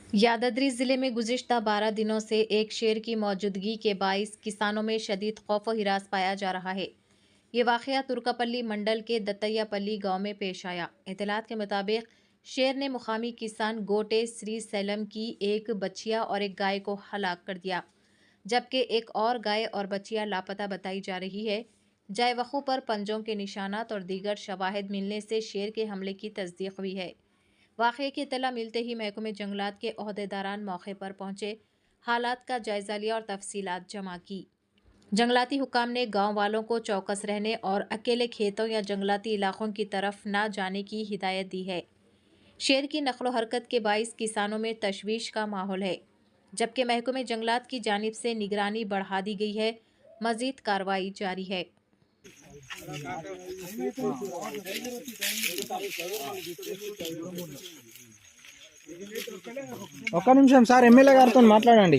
यादाद्री जिले में गुज़िश्ता 12 दिनों से एक शेर की मौजूदगी के बाइस किसानों में शदीद खौफ व हिरास पाया जा रहा है। ये वाक़या तुर्कापल्ली मंडल के दत्तैयापल्ली गांव में पेश आया। इत्तलात के मुताबिक शेर ने मुकामी किसान गोटे श्री सैलम की एक बच्चिया और एक गाय को हलाक कर दिया, जबकि एक और गाय और बच्चिया लापता बताई जा रही है। जाए वक़ू पर पंजों के निशानात और दीगर शवाहिद मिलने से शेर के हमले की तस्दीक हुई है। वाक़ये की इत्तला मिलते ही महकमे जंगलात के ओहदेदारान मौके पर पहुंचे, हालात का जायजा लिया और तफसीलात जमा की। जंगलाती हुक्काम ने गांव वालों को चौकस रहने और अकेले खेतों या जंगलाती इलाकों की तरफ न जाने की हिदायत दी है। शेर की नकलो हरकत के बाइस किसानों में तशवीश का माहौल है, जबकि महकमे जंगलात की जानिब से निगरानी बढ़ा दी गई है। मजीद कार्रवाई जारी है। ఒక్క నిమిషం సార్, ఎమ్మెల్యే గారితో మాట్లాడండి.